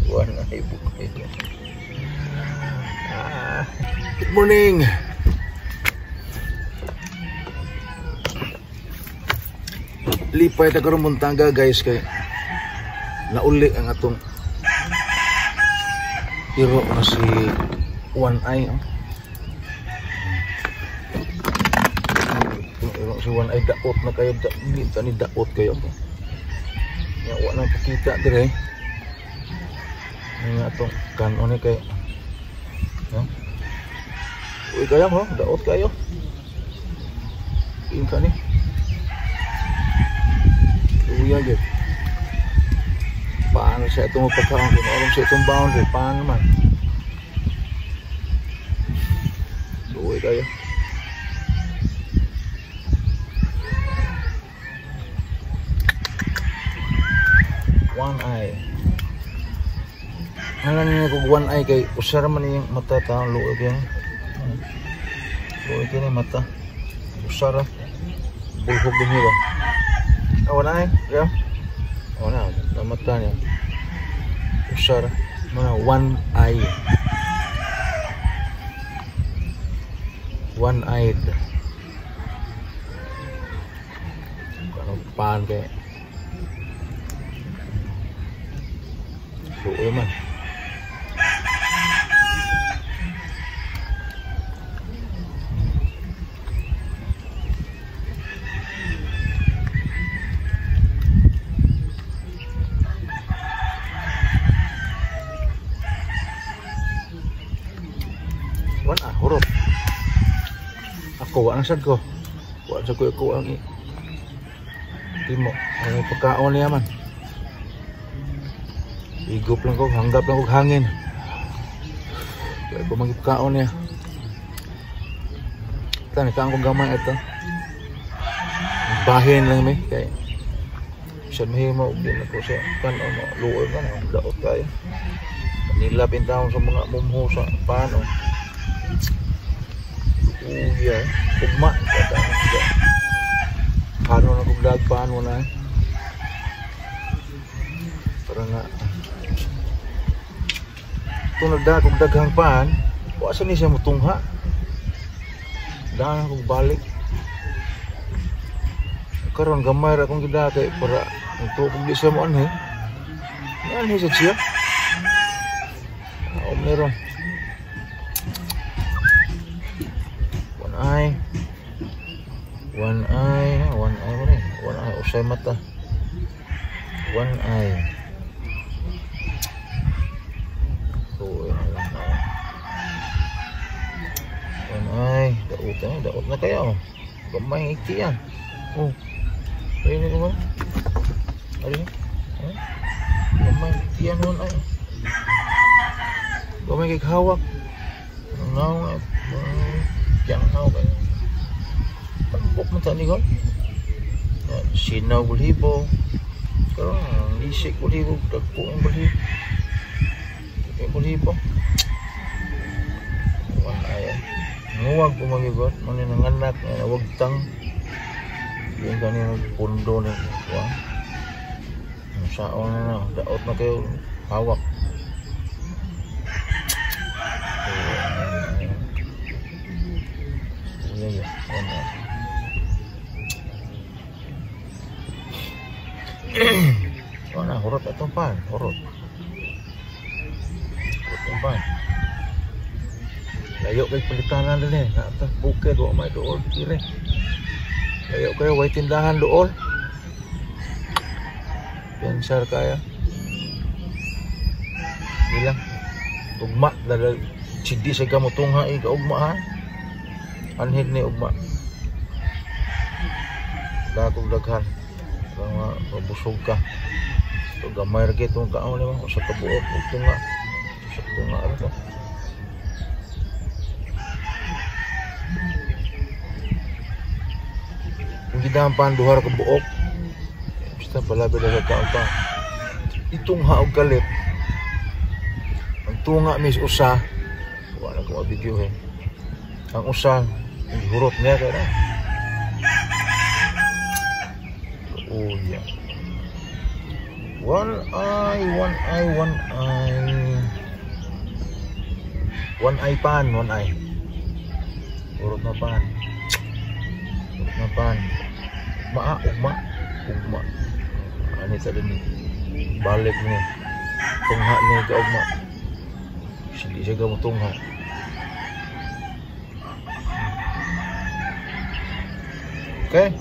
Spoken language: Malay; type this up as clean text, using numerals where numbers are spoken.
Warna ibu itu. Good morning. Lipay ta karon Muntaga guys kay nauli ang atong iro na si One Eye. Iro si One Eye daot na kayo, ni daot kayo. Ya wa na pakita dire. Nga atong kanon ni kay no. Uy kayo ho, daot kayo. Inka ni. Uya yun. Paano siya itong pagkaon? Alam siya itong boundary. Paano naman? Uy kayo. One Eye. Ngayon niya kung One Eye kay usara man yung mata taong luog yan. Luog yan yung mata. Usara. Bulhog din yun ba? One Eye, yeah. Na mata niya. Usara. Mana One Eye. One-eyed. Kalau pan kayak. Luoy man. Huruf ako ang sad ko wa sa ko ang timo ang pagkaon niya man igop lang ko hanggap lang ko hangin kaya ko magipakaon niya tani ka ang gamay ito bahin lang mi kay siya mahimo din ako sa kanon luoy man daot kayo nila pintaon sa mga mumho sa paano. Iya, ugma kata paano na kugdag paano na para nga ito nagdag daghang paan wasa ni siya mutungha dahil kong balik karon gamay ra kong gidakay para ito kung di siya mo anhe anhe siya meron One eye, usay mata. One eye. One eye, daot na kayo. Gamay iti yan. Oh. Ayun na naman. Ayun. Gamay iti yan one eye. Gamay kikahawak. Now, yang hawak. Tambok man tani ko. Sinaw bulhibo. Karon lisik bulhibo, dagko ang bulhibo. Bulhibo. Wala ay. Nguwag ko magigot, man nanganak na wagtang. Yung kanina pundo ni wa. Saon na daot na kayo hawak. Iya. Mana huruf atau pan? Huruf pan. Layo kay pelitanan dali. Nak atas bukid wa may dool kiri. Layo kayo way tindahan dool. Pensar kaya. Bilang ugma dala cidi sa gamutungha ka ugma ha. Anhid ni ugma. Dagog daghan. Mga busog ka. So gamay ra kitong kaon ni mo sa kabuok ug tunga. Sa tunga ra to. Kung gidampan duha ra ka buok. Basta palabi sa kaon pa. Itungha og galit. Ang tunga mis usa. Wala ko mabidyohin. Ang usa hurot niya kaya Oh iya. One eye, one eye, one eye. One eye pan, one eye. Urut na pan. Urut na pan. Ugma. Ani sa din. Balik ni. Tungha ni ka ugma. Sili siya ka mo tungha. Okay?